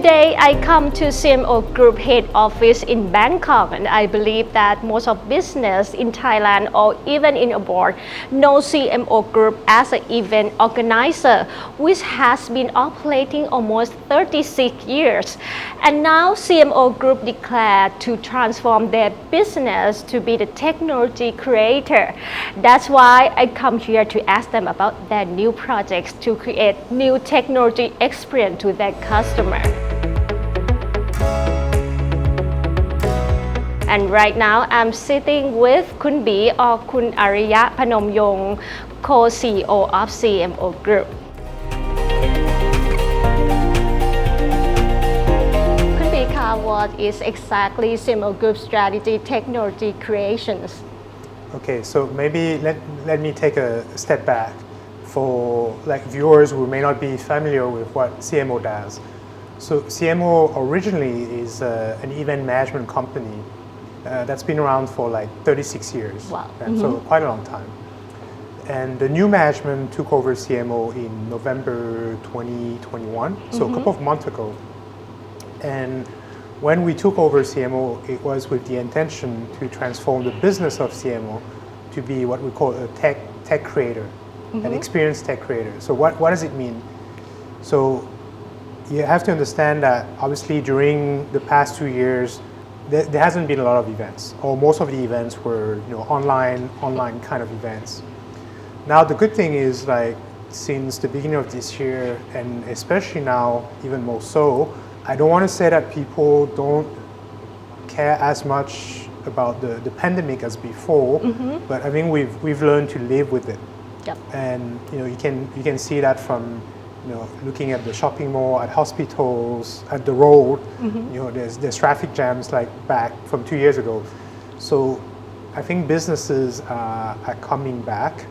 Today, I come to CMO Group Head Office in Bangkok, and I believe that most of business in Thailand or even in abroad know CMO Group as an event organizer, which has been operating almost 36 years. And now CMO Group declared to transform their business to be the technology creator. That's why I come here to ask them about their new projects to create new technology experience to their customer. And right now, I'm sitting with Kun B or Kun Ariya Panomyong, co-CEO of CMO Group. Kun B, what is exactly CMO Group strategy technology creations? Okay, so maybe let me take a step back for viewers who may not be familiar with what CMO does. So CMO originally is an event management company that's been around for 36 years. Wow. So quite a long time. And the new management took over CMO in November 2021, so a couple of months ago. And when we took over CMO, it was with the intention to transform the business of CMO to be what we call a tech creator, an experienced tech creator. So what does it mean? So you have to understand that obviously during the past 2 years, there hasn't been a lot of events, or most of the events were online kind of events. Now the good thing is since the beginning of this year, and especially now even more so, I don't want to say that people don't care as much about the pandemic as before, but I think we've learned to live with it. Yep. And you can see that from looking at the shopping mall, at hospitals, at the road. There's traffic jams back from 2 years ago. So I think businesses are coming back.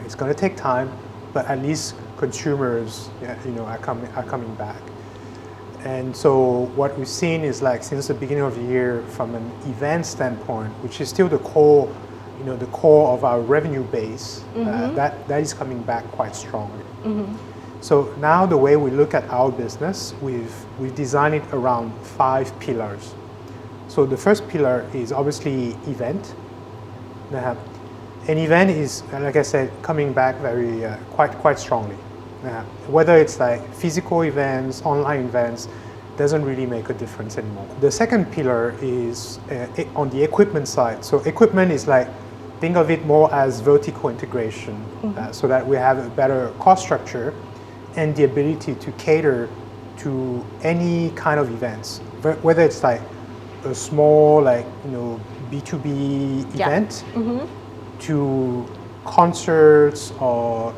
It's going to take time, but at least consumers are coming back. And so what we've seen is since the beginning of the year, from an event standpoint, which is still the core of our revenue base, that is coming back quite strongly. So now the way we look at our business, we've designed it around 5 pillars. So the first pillar is obviously event. An event is, like I said, coming back very quite strongly. Whether it's physical events, online events, doesn't really make a difference anymore. The second pillar is on the equipment side. So equipment is think of it more as vertical integration, so that we have a better cost structure and the ability to cater to any kind of events, whether it's a small B2B event to concerts or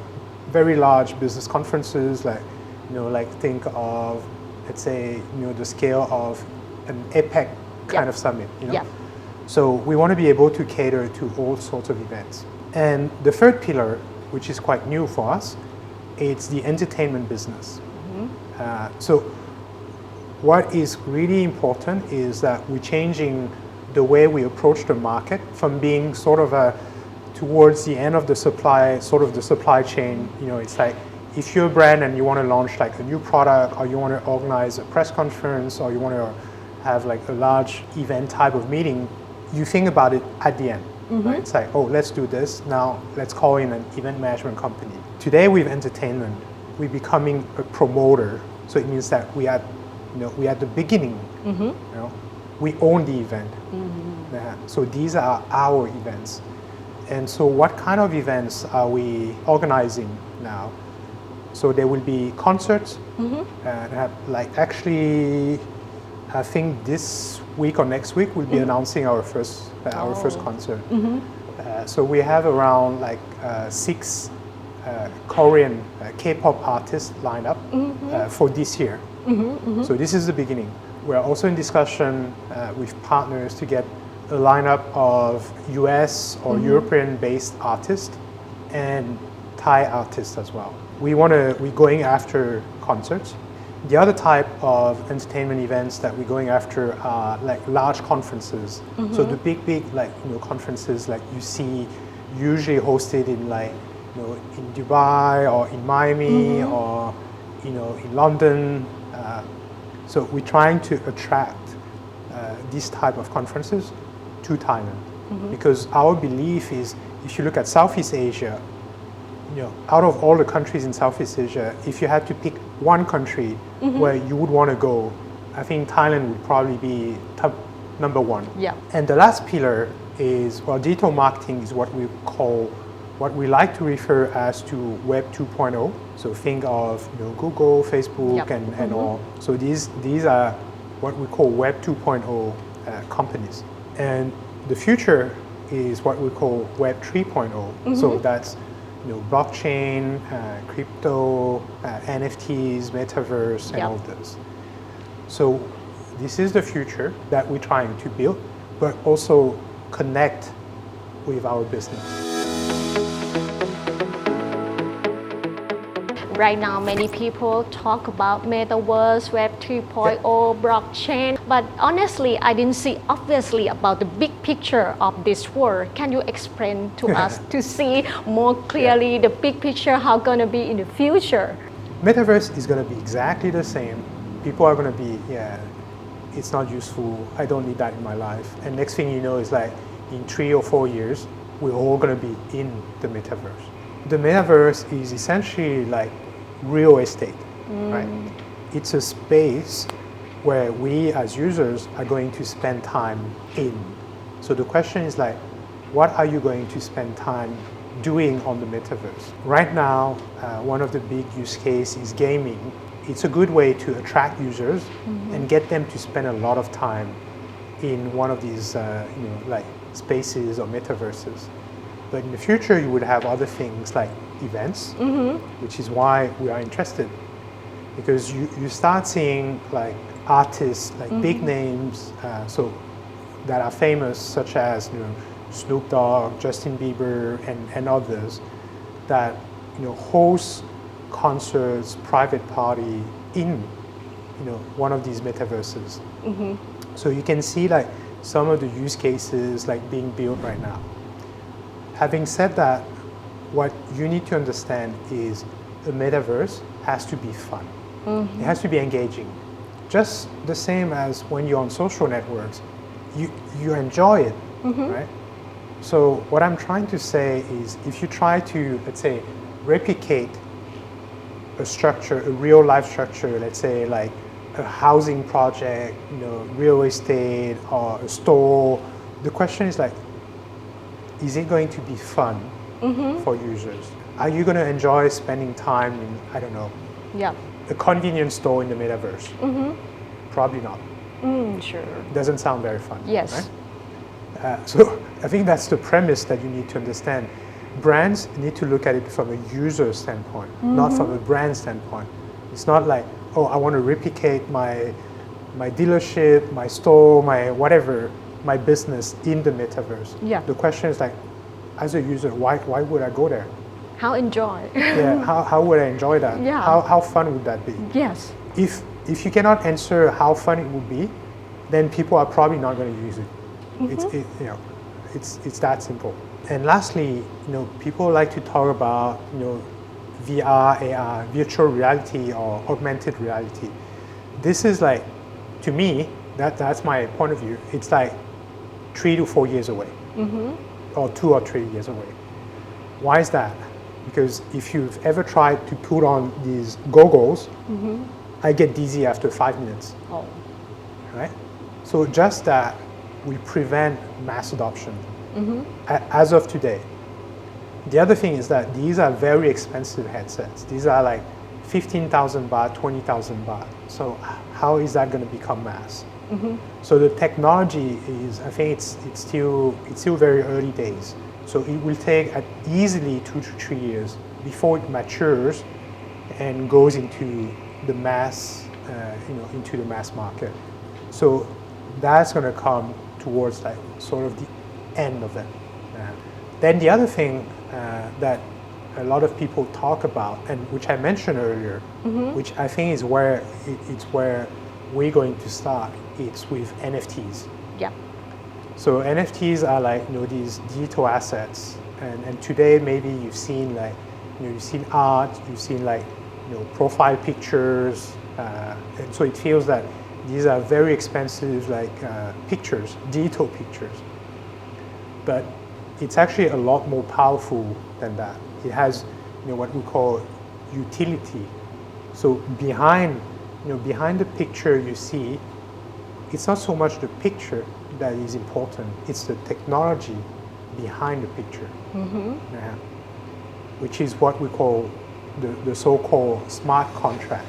very large business conferences, think of, let's say, the scale of an EP.3 kind of summit. So we want to be able to cater to all sorts of events. And the third pillar, which is quite new for us, it's the entertainment business. So what is really important is that we're changing the way we approach the market from being sort of towards the end of the supply chain. It's if you're a brand and you want to launch a new product, or you want to organize a press conference, or you want to have a large event type of meeting, you think about it at the end. Right? It's oh, let's do this. Now let's call in an event management company. Today with entertainment, we're becoming a promoter. So it means that we are at the beginning. We own the event. So these are our events. And so what kind of events are we organizing now? So there will be concerts. Actually, I think this week or next week we'll be announcing our first concert. So we have around 6 Korean K-pop artists lined up for this year. So this is the beginning. We're also in discussion with partners to get a lineup of US or European-based artists and Thai artists as well. We're going after concerts. The other type of entertainment events that we're going after are large conferences. So the big conferences you see usually hosted in in Dubai or in Miami or in London. So we're trying to attract this type of conferences to Thailand, because our belief is, if you look at Southeast Asia, out of all the countries in Southeast Asia, if you had to pick one country where you would want to go, I think Thailand would probably be top number one. Yeah. And the last pillar is, digital marketing is what we like to refer as to Web 2.0. So think of Google, Facebook, and all. So these are what we call Web 2.0 companies. And the future is what we call Web 3.0. So that's blockchain, crypto, NFTs, metaverse, and all this. So this is the future that we're trying to build, but also connect with our business. Right now, many people talk about metaverse, Web 3.0, blockchain, but honestly, I didn't see obviously about the big picture of this world. Can you explain to us to see more clearly the big picture, how gonna be in the future? Metaverse is gonna be exactly the same. People are gonna be, it's not useful, I don't need that in my life. And next thing you know is like, in 3 or 4 years, we're all gonna be in the metaverse. The metaverse is essentially like real estate, right? It's a space where we as users are going to spend time in. So the question is like, what are you going to spend time doing on the metaverse? Right now, one of the big use cases is gaming. It's a good way to attract users and get them to spend a lot of time in one of these like spaces or metaverses. But in the future, you would have other things like events, which is why we are interested. Because you start seeing like artists, like big names, so that are famous, such as Snoop Dogg, Justin Bieber, and others, that host concerts, private party in one of these metaverses. So you can see like some of the use cases like being built right now. Having said that, what you need to understand is a metaverse has to be fun. It has to be engaging. Just the same as when you're on social networks, you enjoy it, right? So what I'm trying to say is, if you try to, let's say, replicate a structure, a real life structure, let's say like a housing project, real estate, or a store, the question is like, is it going to be fun for users? Are you going to enjoy spending time in, I don't know, a convenience store in the metaverse? Probably not. Sure. Doesn't sound very fun. Yes. Right? So I think that's the premise that you need to understand. Brands need to look at it from a user standpoint, not from a brand standpoint. It's not like, oh, I want to replicate my dealership, my store, my whatever, my business in the metaverse. The question is like, as a user, why would I go there? How enjoy? How would I enjoy that? How fun would that be? Yes. If you cannot answer how fun it would be, then people are probably not going to use it. It's that simple. And lastly, people like to talk about VR, AR, virtual reality or augmented reality. This is like, to me, that's my point of view. It's like 3 to 4 years away, or 2 or 3 years away. Why is that? Because if you've ever tried to put on these goggles, I get dizzy after 5 minutes. Oh. Right? So just that will prevent mass adoption as of today. The other thing is that these are very expensive headsets. These are like 15,000 baht, 20,000 baht. So how is that going to become mass? So the technology is, I think it's still very early days. So it will take easily 2 to 3 years before it matures and goes into the mass, into the mass market. So that's going to come towards like sort of the end of it. Then the other thing that a lot of people talk about, and which I mentioned earlier, which I think is where it's where we're going to start. It's with NFTs. So NFTs are like these digital assets, and today maybe you've seen like you've seen art, you've seen like profile pictures, and so it feels that These are very expensive, like pictures, digital pictures. But it's actually a lot more powerful than that. It has, what we call utility. So behind the picture you see, it's not so much the picture that is important. It's the technology behind the picture, which is what we call the so-called smart contract.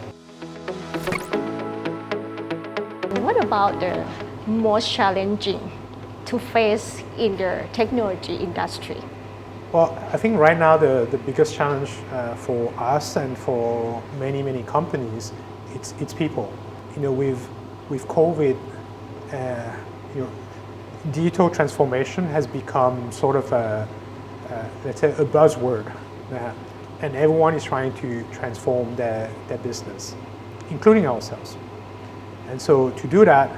What about the most challenging to face in the technology industry? Well, I think right now the biggest challenge for us and for many companies, it's people. With COVID, digital transformation has become sort of let's say a buzzword, and everyone is trying to transform their business, including ourselves. And so to do that,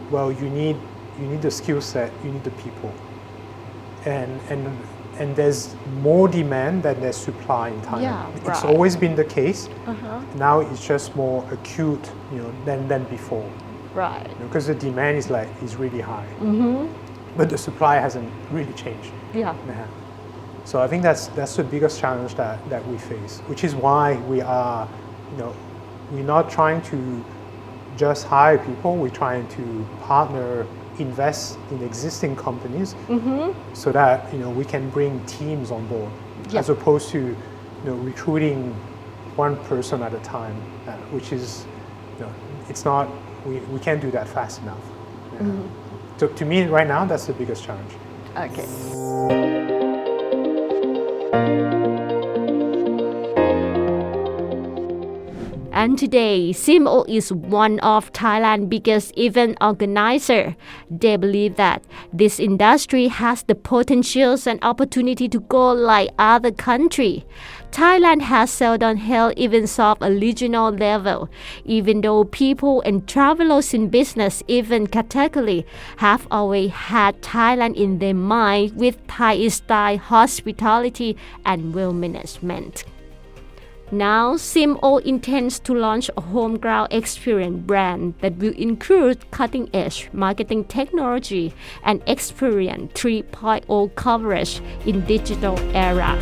well, you need the skill set, you need the people, and there's more demand than there's supply in Thailand. Yeah, It's right. always been the case. Now it's just more acute, than before. Right. Because the demand is really high, but the supply hasn't really changed. Yeah. So I think that's the biggest challenge that we face, which is why we're not trying to just hire people. We're trying to partner, invest in existing companies, so that we can bring teams on board, as opposed to recruiting one person at a time, which is it's not. We can't do that fast enough. So to me, right now, that's the biggest challenge. Okay. And today, CMO is one of Thailand's biggest event organizer. They believe that this industry has the potentials and opportunity to go like other countries. Thailand has seldom held events of a regional level, even though people and travelers in business event category have always had Thailand in their mind with Thai-style hospitality and well management. Now, CMO intends to launch a homegrown experience brand that will include cutting-edge marketing technology and experience 3.0 coverage in digital era.